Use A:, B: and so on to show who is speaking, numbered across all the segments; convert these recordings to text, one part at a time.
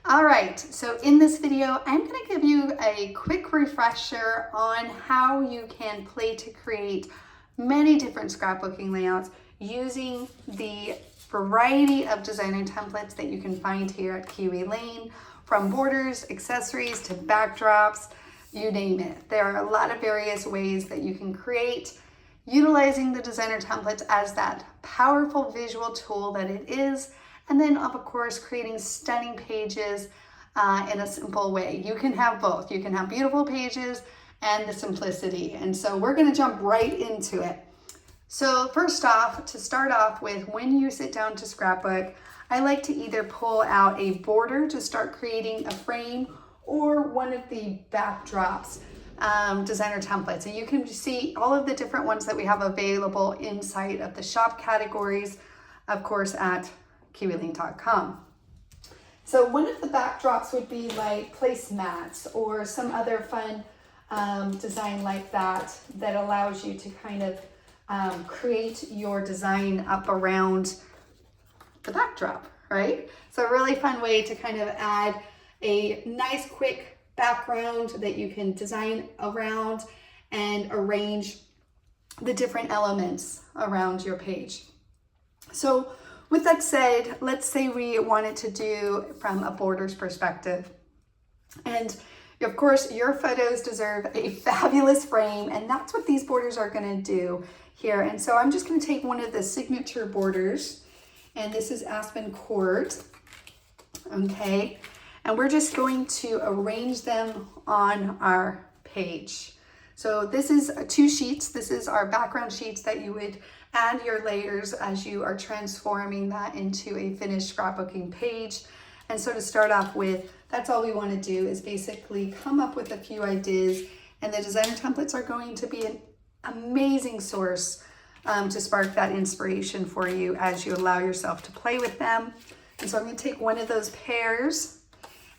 A: All right, so in this video, I'm going to give you a quick refresher on how you can play to create many different scrapbooking layouts using the variety of designer templates that you can find here at Kiwi Lane, from borders, accessories, to backdrops, you name it. There are a lot of various ways that you can create utilizing the designer templates as that powerful visual tool that it is. And then of course, creating stunning pages in a simple way. You can have both. You can have beautiful pages and the simplicity. And so we're going to jump right into it. So first off, to start off with, when you sit down to scrapbook, I like to either pull out a border to start creating a frame or one of the backdrops designer templates. And you can see all of the different ones that we have available inside of the shop categories, of course, at kiwilane.com. So one of the backdrops would be like placemats or some other fun design like that that allows you to kind of create your design up around the backdrop, right? So a really fun way to kind of add a nice quick background that you can design around and arrange the different elements around your page. So with that said, let's say we wanted to do from a borders perspective. And of course, your photos deserve a fabulous frame, and that's what these borders are going to do here. And so I'm just going to take one of the signature borders, and this is Aspen Court, okay? And we're just going to arrange them on our page. So this is two sheets. This is our background sheets that you would add your layers as you are transforming that into a finished scrapbooking page. And so to start off with, that's all we want to do is basically come up with a few ideas, and the designer templates are going to be an amazing source to spark that inspiration for you as you allow yourself to play with them. And so I'm going to take one of those pairs,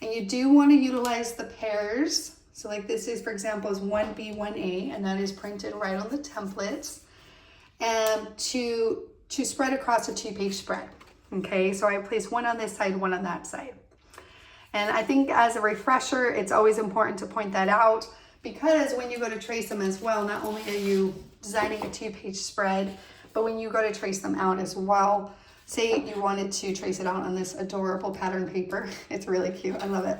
A: and you do want to utilize the pairs. So like this is, for example, is 1B, 1A, and that is printed right on the templates. And to spread across a 2-page spread. Okay, so I place one on this side, one on that side. And I think as a refresher, it's always important to point that out, because when you go to trace them as well, not only are you designing a 2-page spread, but when you go to trace them out as well, say you wanted to trace it out on this adorable pattern paper. It's really cute, I love it.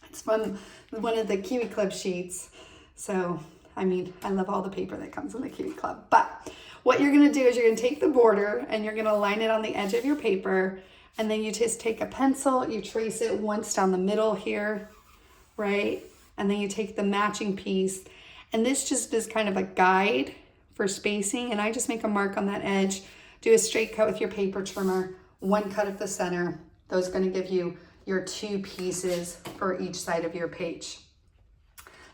A: It's from one of the Kiwi Club sheets. So, I mean, I love all the paper that comes in the Kiwi Club, but what you're going to do is you're going to take the border and you're going to line it on the edge of your paper, and then you just take a pencil, you trace it once down the middle here, right? And then you take the matching piece, and this just is kind of a guide for spacing, and I just make a mark on that edge, do a straight cut with your paper trimmer, one cut at the center. Those are going to give you your 2 pieces for each side of your page.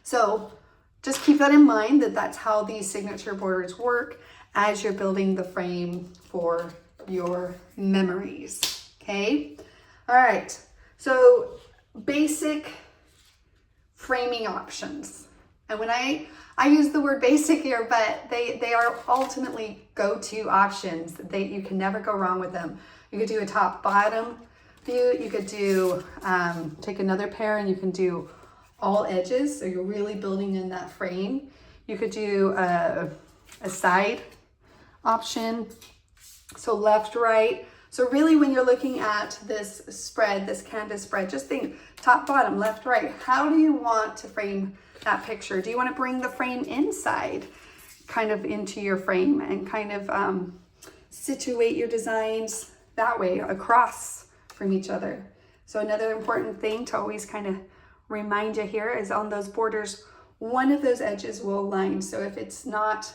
A: So just keep that in mind, that that's how these signature borders work as you're building the frame for your memories, okay? All right, so basic framing options. And when I use the word basic here, but they are ultimately go-to options that you can never go wrong with them. You could do a top-bottom view. You could do, take another pair and you can do all edges, so you're really building in that frame. You could do a side option, so left, right. So really when you're looking at this spread, this canvas spread, just think top, bottom, left, right. How do you want to frame that picture? Do you want to bring the frame inside, kind of into your frame, and kind of situate your designs that way across from each other? So another important thing to always kind of remind you here is on those borders, one of those edges will align. So if it's not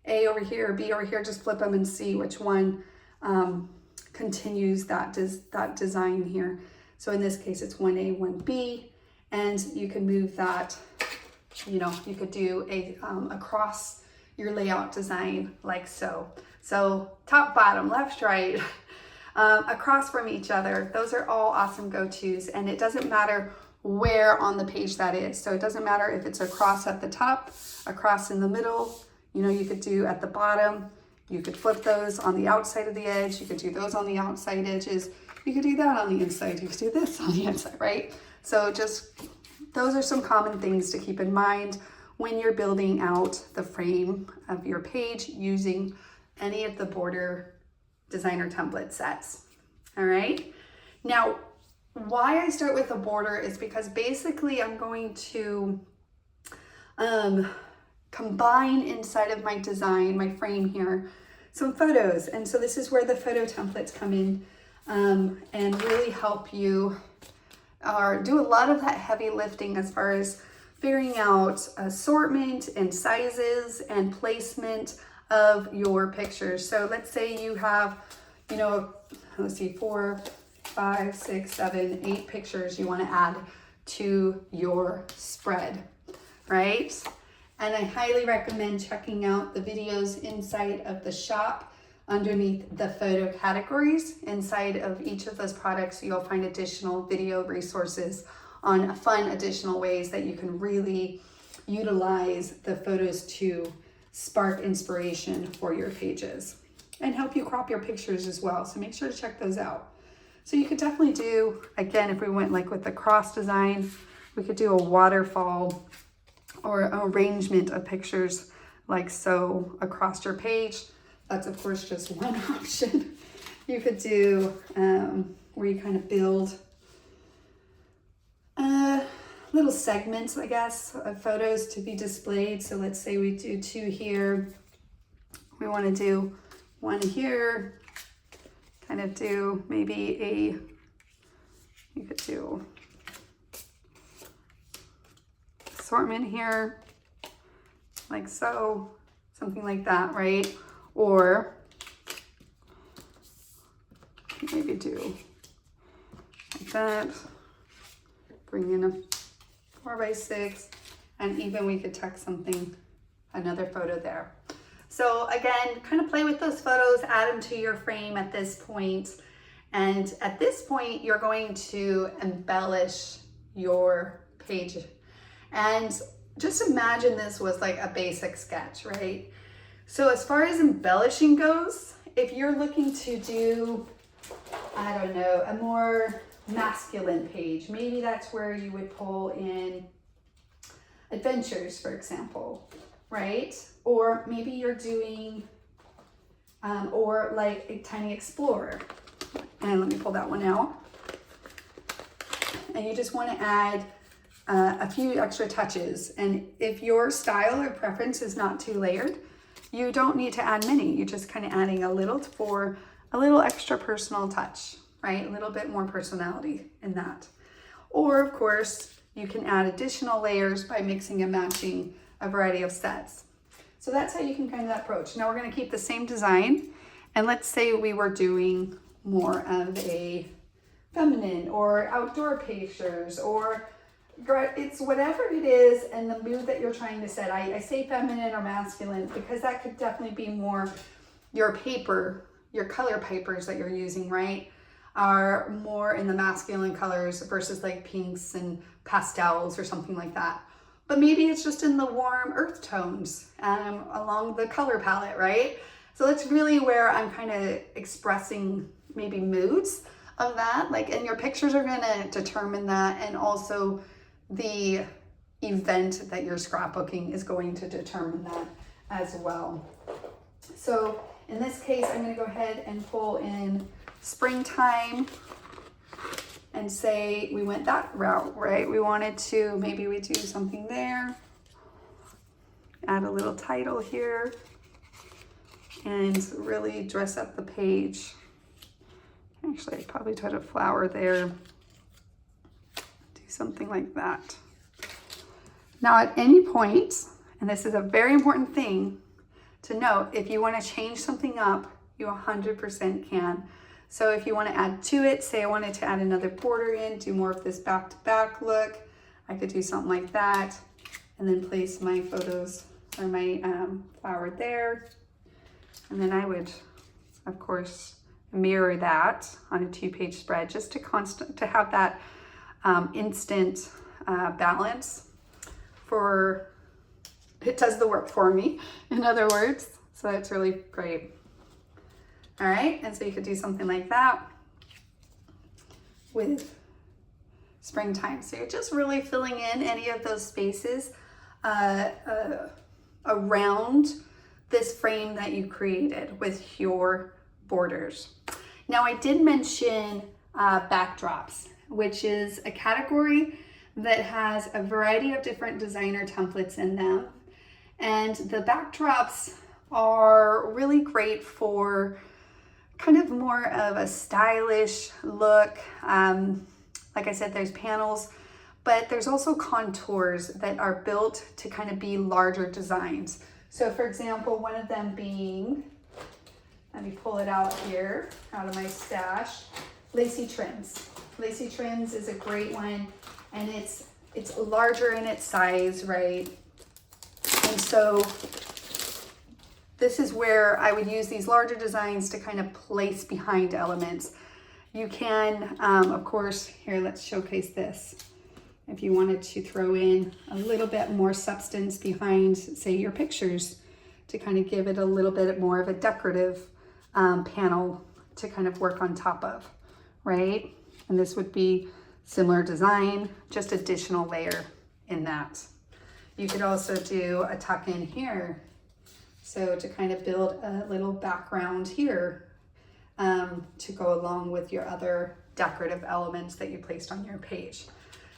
A: A over here or B over here, just flip them and see which one continues that design here. So in this case, it's 1A, 1B, and you can move that, you know, you could do a across your layout design like so. So top, bottom, left, right, across from each other. Those are all awesome go-tos, and it doesn't matter where on the page that is. So it doesn't matter if it's across at the top, across in the middle, you know, you could do at the bottom, you could flip those on the outside of the edge, you could do those on the outside edges. You could do that on the inside. You could do this on the inside, right? So just, those are some common things to keep in mind when you're building out the frame of your page using any of the border designer template sets. All right. Now, why I start with a border is because basically I'm going to combine inside of my design, my frame here, some photos. And so this is where the photo templates come in and really help you or do a lot of that heavy lifting as far as figuring out assortment and sizes and placement of your pictures. So let's say you have, you know, let's see, 4, 5, 6, 7, 8 pictures you want to add to your spread, right? And I highly recommend checking out the videos inside of the shop underneath the photo categories. Inside of each of those products, you'll find additional video resources on fun additional ways that you can really utilize the photos to spark inspiration for your pages and help you crop your pictures as well. So make sure to check those out. So you could definitely do, again, if we went like with the cross design, we could do a waterfall or an arrangement of pictures like so across your page. That's of course just one option. You could do where you kind of build little segments, I guess, of photos to be displayed. So let's say we do 2 here. We want to do 1 here. Kind of do maybe you could do assortment here, like so, something like that, right? Or maybe do like that, bring in a 4x6, and even we could text something, another photo there. So again, kind of play with those photos, add them to your frame at this point. And at this point, you're going to embellish your page. And just imagine this was like a basic sketch, right? So as far as embellishing goes, if you're looking to do, I don't know, a more masculine page, maybe that's where you would pull in adventures, for example, right? Or maybe you're doing, or like a tiny explorer. And let me pull that one out. And you just want to add a few extra touches. And if your style or preference is not too layered, you don't need to add many. You're just kind of adding a little for a little extra personal touch, right? A little bit more personality in that. Or of course, you can add additional layers by mixing and matching a variety of sets. So that's how you can kind of approach. Now we're going to keep the same design. And let's say we were doing more of a feminine or outdoor pictures, or it's whatever it is and the mood that you're trying to set. I say feminine or masculine because that could definitely be more your paper, your color papers that you're using, right? Are more in the masculine colors versus like pinks and pastels or something like that. But maybe it's just in the warm earth tones along the color palette, right? So that's really where I'm kind of expressing maybe moods of that. Like, and your pictures are gonna determine that, and also the event that you're scrapbooking is going to determine that as well. So in this case, I'm gonna go ahead and pull in springtime and say we went that route, right? We wanted to, maybe we do something there, add a little title here, and really dress up the page. Actually, I'd probably try to flower there, do something like that. Now at any point, and this is a very important thing to note, if you want to change something up, you 100% can. So if you want to add to it, say I wanted to add another border in, do more of this back-to-back look, I could do something like that, and then place my photos or my flower there. And then I would, of course, mirror that on a 2-page spread just to have that instant balance for, it does the work for me, in other words. So that's really great. All right, and so you could do something like that. with springtime. So you're just really filling in any of those spaces around this frame that you created with your borders. Now I did mention backdrops, which is a category that has a variety of different designer templates in them. And the backdrops are really great for kind of more of a stylish look. Like I said, there's panels, but there's also contours that are built to kind of be larger designs. So for example, one of them being, let me pull it out here, out of my stash, lacy trims. Lacy trims is a great one, and it's larger in its size, right? And so this is where I would use these larger designs to kind of place behind elements. You can, of course, here, let's showcase this. If you wanted to throw in a little bit more substance behind, say, your pictures, to kind of give it a little bit more of a decorative panel to kind of work on top of, right? And this would be similar design, just additional layer in that. You could also do a tuck in here. So to kind of build a little background here to go along with your other decorative elements that you placed on your page.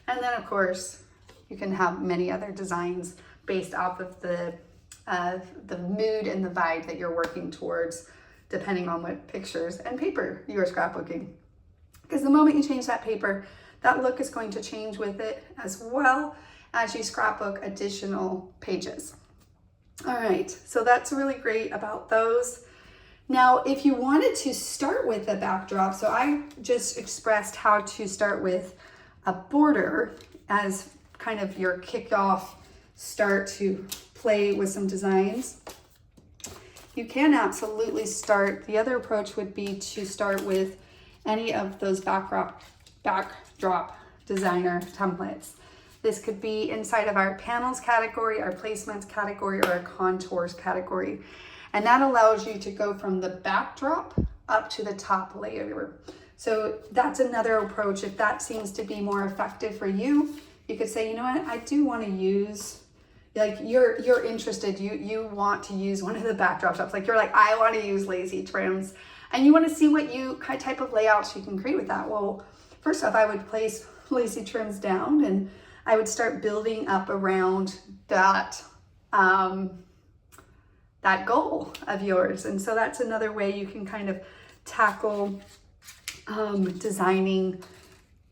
A: And then of course, you can have many other designs based off of the mood and the vibe that you're working towards, depending on what pictures and paper you're scrapbooking. Because the moment you change that paper, that look is going to change with it, as well as you scrapbook additional pages. All right, so that's really great about those. Now, if you wanted to start with a backdrop, so I just expressed how to start with a border as kind of your kickoff start to play with some designs. You can absolutely start, the other approach would be to start with any of those backdrop designer templates. This could be inside of our panels category, our placements category, or our contours category. And that allows you to go from the backdrop up to the top layer. So that's another approach. If that seems to be more effective for you, you could say, you know what, I do want to use, like you're interested, you want to use one of the backdrops. Like you're like, I want to use lacy trims, and you want to see what type of layouts you can create with that. Well, first off, I would place lacy trims down, and I would start building up around that that goal of yours. And so that's another way you can kind of tackle designing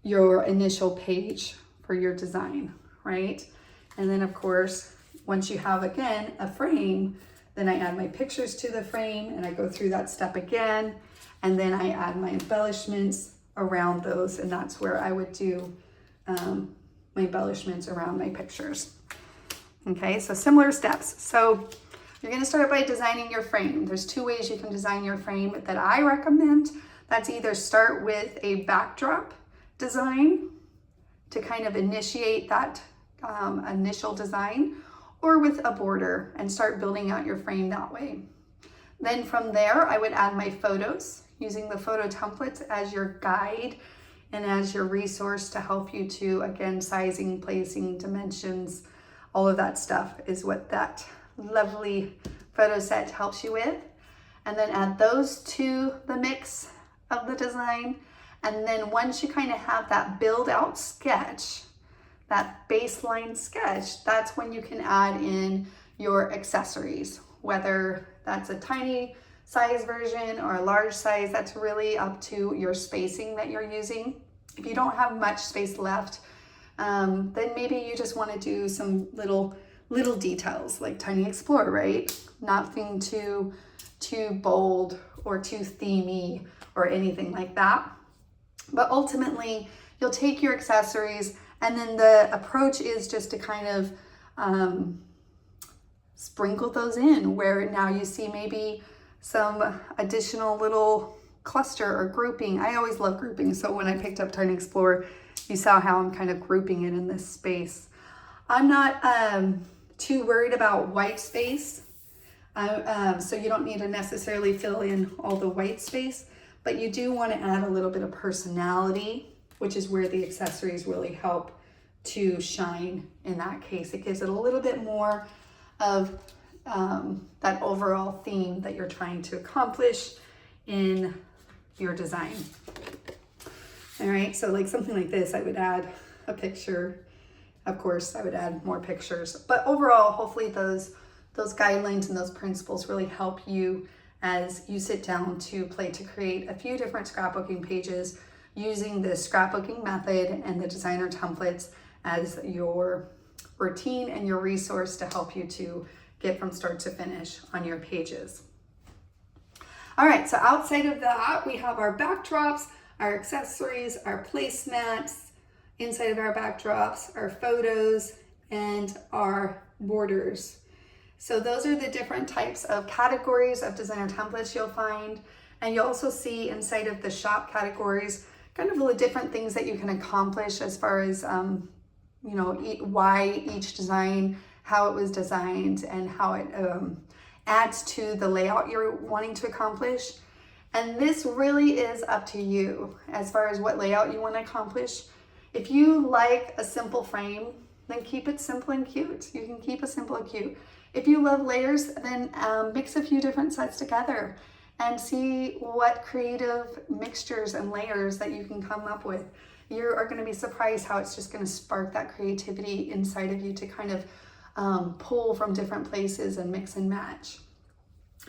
A: your initial page for your design, right? And then of course, once you have, again, a frame, then I add my pictures to the frame, and I go through that step again, and then I add my embellishments around those, and that's where I would do my embellishments around my pictures. Okay, so similar steps. So you're gonna start by designing your frame. There's two ways you can design your frame that I recommend. That's either start with a backdrop design to kind of initiate that initial design, or with a border and start building out your frame that way. Then from there, I would add my photos, using the photo templates as your guide and as your resource to help you to, again, sizing, placing, dimensions, all of that stuff is what that lovely photo set helps you with. And then add those to the mix of the design. And then once you kind of have that build out sketch, that baseline sketch, that's when you can add in your accessories, whether that's a tiny size version or a large size. That's really up to your spacing that you're using. If you don't have much space left, then maybe you just want to do some little details like Tiny Explorer, right? Nothing too bold or too themey or anything like that. But ultimately, you'll take your accessories, and then the approach is just to kind of sprinkle those in, where now you see maybe some additional little cluster or grouping. I always love grouping, so when I picked up Tiny Explorer, you saw how I'm kind of grouping it in this space. I'm not too worried about white space, so you don't need to necessarily fill in all the white space, but you do want to add a little bit of personality which is where the accessories really help to shine in that case. It gives it a little bit more of that overall theme that you're trying to accomplish in your design. All right, so like something like this, I would add a picture. Of course, I would add more pictures, but overall, hopefully those guidelines and those principles really help you as you sit down to play to create a few different scrapbooking pages using the scrapbooking method and the designer templates as your routine and your resource to help you to get from start to finish on your pages. All right, so outside of that, we have our backdrops, our accessories, our placemats, inside of our backdrops, our photos, and our borders. So those are the different types of categories of designer templates you'll find. And you'll also see inside of the shop categories, kind of the different things that you can accomplish as far as, you know, why each design, how it was designed, and how it adds to the layout you're wanting to accomplish. And this really is up to you as far as what layout you want to accomplish. If you like a simple frame, then keep it simple and cute. You can keep it simple and cute. If you love layers, then mix a few different sets together and see what creative mixtures and layers that you can come up with. You are going to be surprised how it's just going to spark that creativity inside of you to kind of pull from different places and mix and match.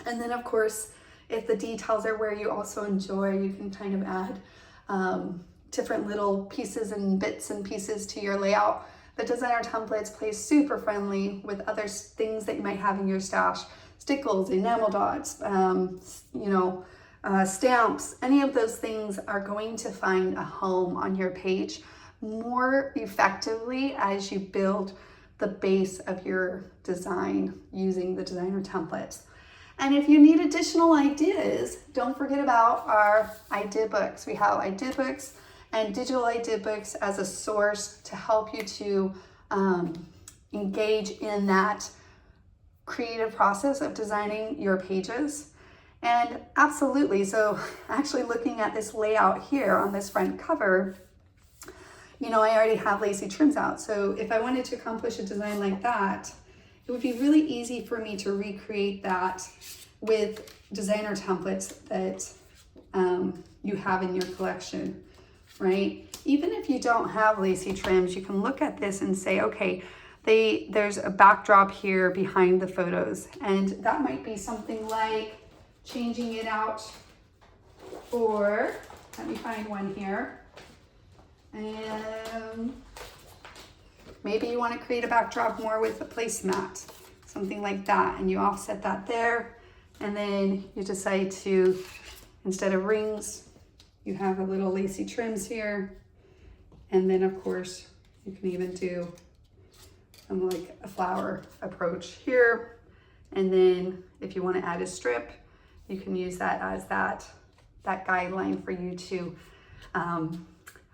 A: And then of course, if the details are where you also enjoy, you can kind of add different little pieces and bits and pieces to your layout. The designer templates play super friendly with other things that you might have in your stash. Stickles, enamel dots, you know, stamps, any of those things are going to find a home on your page more effectively as you build the base of your design using the designer templates. And if you need additional ideas, don't forget about our idea books. We have idea books and digital idea books as a source to help you to engage in that creative process of designing your pages. And absolutely, so actually looking at this layout here on this front cover, you know, I already have lacy trims out. So if I wanted to accomplish a design like that, it would be really easy for me to recreate that with designer templates that you have in your collection, right? Even if you don't have lacy trims, you can look at this and say, okay, there's a backdrop here behind the photos, and that might be something like changing it out for, let me find one here, and maybe you want to create a backdrop more with a placemat, something like that, and you offset that there, and then you decide to, instead of rings, you have a little lacy trims here, and then of course you can even do some like a flower approach here, and then if you want to add a strip, you can use that as that guideline for you to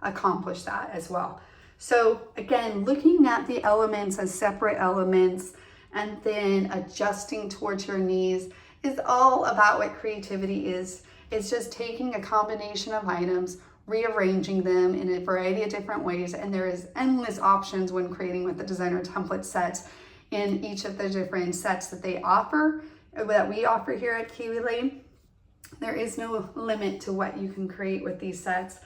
A: accomplish that as well. So again, looking at the elements as separate elements and then adjusting towards your needs is all about what creativity is. It's just taking a combination of items, rearranging them in a variety of different ways, and there is endless options when creating with the designer template sets in each of the different sets that they offer, that we offer here at Kiwi Lane. There is no limit to what you can create with these sets.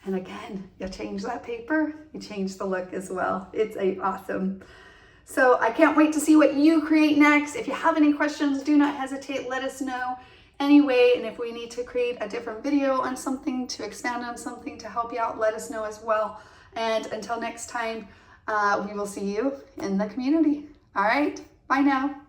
A: And again, you change that paper, you change the look as well. It's awesome. So I can't wait to see what you create next. If you have any questions, do not hesitate, let us know anyway. And if we need to create a different video on something, to expand on something to help you out, let us know as well. And until next time, we will see you in the community. All right, bye now.